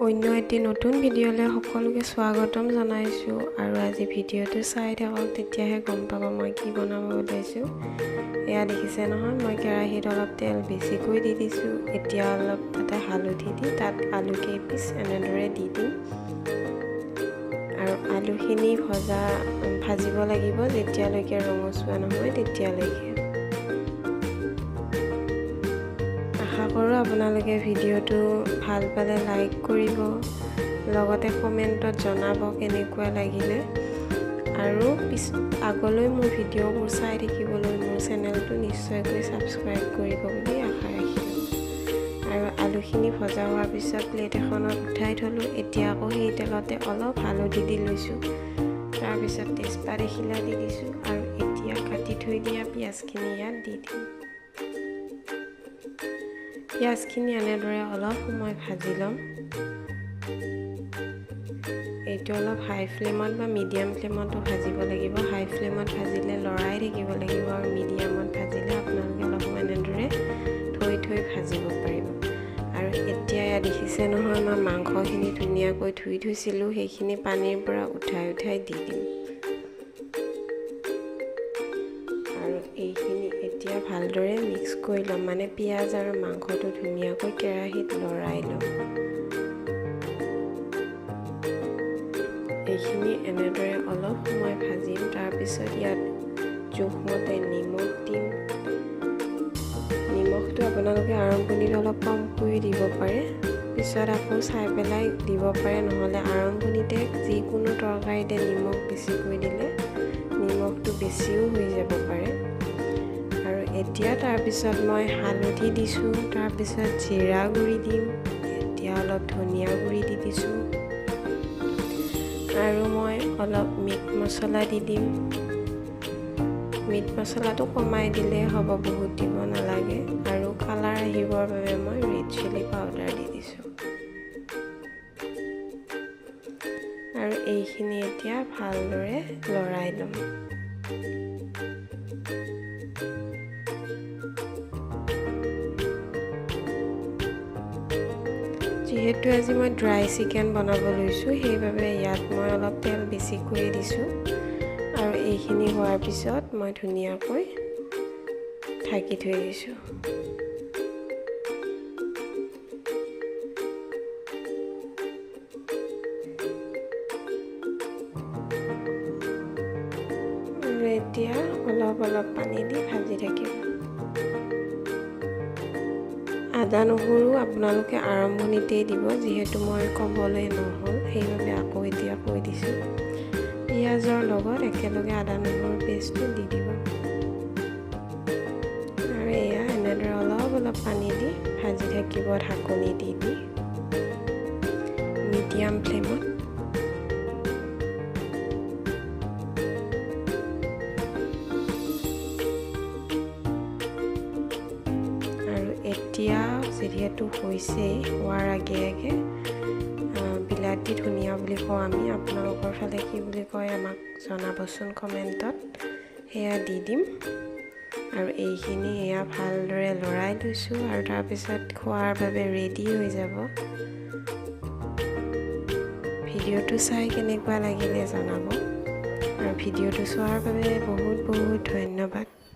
অন্য এটি নতুন ভিডিঅ'লৈ সকলোকে স্বাগতম জনাইছোঁ আৰু আজি ভিডিঅ'টো চাই থাকক তেতিয়াহে গম পাব মই কি বনাব ওলাইছোঁ। এয়া দেখিছে নহয়, মই কেৰাহীত অলপ তেল বেছিকৈ দি দিছোঁ। এতিয়া অলপ তাতে হালধি দি তাত আলু কেইপিচ এনেদৰে দি দিম আৰু আলুখিনি ভাজিব লাগিব যেতিয়ালৈকে ৰঙচুৱা নহয় তেতিয়ালৈকে। আশা কৰোঁ আপোনালোকে ভিডিঅ'টো ভাল পালে লাইক কৰিব, লগতে কমেণ্টত জনাব কেনেকুৱা লাগিলে আৰু আগলৈ মোৰ ভিডিঅ'বোৰ চাই থাকিবলৈ মোৰ চেনেলটো নিশ্চয়কৈ ছাবস্ক্ৰাইব কৰিব বুলি আশা ৰাখিলোঁ। আৰু আলুখিনি ভজা হোৱাৰ পিছত প্লেট এখনত উঠাই থ'লোঁ। এতিয়া আকৌ সেই তেলতে অলপ হালধি দি লৈছোঁ, তাৰপিছত তেজপাত এখিলা দি দিছোঁ আৰু এতিয়া কাটি থৈ দিয়া পিঁয়াজখিনি ইয়াত দি দিম। পিঁয়াজখিনি এনেদৰে অলপ সময় ভাজি ল'ম। এইটো অলপ হাই ফ্লেমত বা মিডিয়াম ফ্লেমতো ভাজিব লাগিব। হাই ফ্লেমত ভাজিলে লৰাই থাকিব লাগিব আৰু মিডিয়ামত ভাজিলে আপোনালোকে অলপ সময় এনেদৰে থৈ ভাজিব পাৰিব। আৰু এতিয়া ইয়াত দেখিছে নহয়, মই মাংসখিনি ধুনীয়াকৈ ধুই থৈছিলোঁ, সেইখিনি পানীৰ পৰা উঠাই দি দিম। আৰু এইখিনি এতিয়া ভালদৰে মিক্স কৰি ল'ম, মানে পিঁয়াজ আৰু মাংসটো ধুনীয়াকৈ কেৰাহীত লৰাই ল'ম। এইখিনি এনেদৰে অলপ সময় ভাজিম। তাৰপিছত ইয়াত জোখমতে নিমখ দিম। নিমখটো আপোনালোকে আৰম্ভণিত অলপ কমকৈ দিব পাৰে, পিছত আকৌ চাই পেলাই দিব পাৰে, নহ'লে আৰম্ভণিতে যিকোনো তৰকাৰীতে নিমখ বেছিকৈ দিলে নিমখটো বেছিও হৈ যাব পাৰে। আৰু এতিয়া তাৰপিছত মই হালধি দিছোঁ, তাৰপিছত জিৰা গুড়ি দিম, এতিয়া অলপ ধনিয়া গুড়ি দি দিছোঁ আৰু মই অলপ মিট মছলা দি দিম। মিট মছলাটো কমাই দিলে হ'ব, বহুত দিব নালাগে। আৰু কালাৰ আহিবৰ বাবে মই ৰেড চিলি পাউডাৰ দি দিছোঁ। আৰু এইখিনি এতিয়া ভালদৰে লৰাই ল'ম। যিহেতু আজি মই ড্ৰাই চিকেন বনাব লৈছোঁ, সেইবাবে ইয়াত মই অলপ তেল বেছিকৈ দিছোঁ। আৰু এইখিনি হোৱাৰ পিছত মই ধুনীয়াকৈ ঢাকি থৈ দিছোঁ। আৰু এতিয়া অলপ পানী দি ভাজি থাকিম। আদা নহৰু আপোনালোকে আৰম্ভণিতেই দিব, যিহেতু মই ক'বলৈ নহ'ল সেইবাবে আকৌ এতিয়া কৈ দিছোঁ। পিঁয়াজৰ লগত একেলগে আদা নহৰু পেষ্টটো দি দিব। আৰু এয়া এনেদৰে অলপ পানী দি ভাজি থাকিব, ঢাকনি দি মিডিয়াম ফ্লেমত। এতিয়া যিহেতু হৈছেই, হোৱাৰ আগে বিলাতী ধনিয়া বুলি কওঁ আমি, আপোনালোকৰ ফালে কি বুলি কয় আমাক জনাবচোন কমেণ্টত। সেয়া দি দিম আৰু এইখিনি এয়া ভালদৰে লৰাই লৈছোঁ আৰু তাৰপিছত খোৱাৰ বাবে ৰেডি হৈ যাব। ভিডিঅ'টো চাই কেনেকুৱা লাগিলে জনাব আৰু ভিডিঅ'টো চোৱাৰ বাবে বহুত ধন্যবাদ।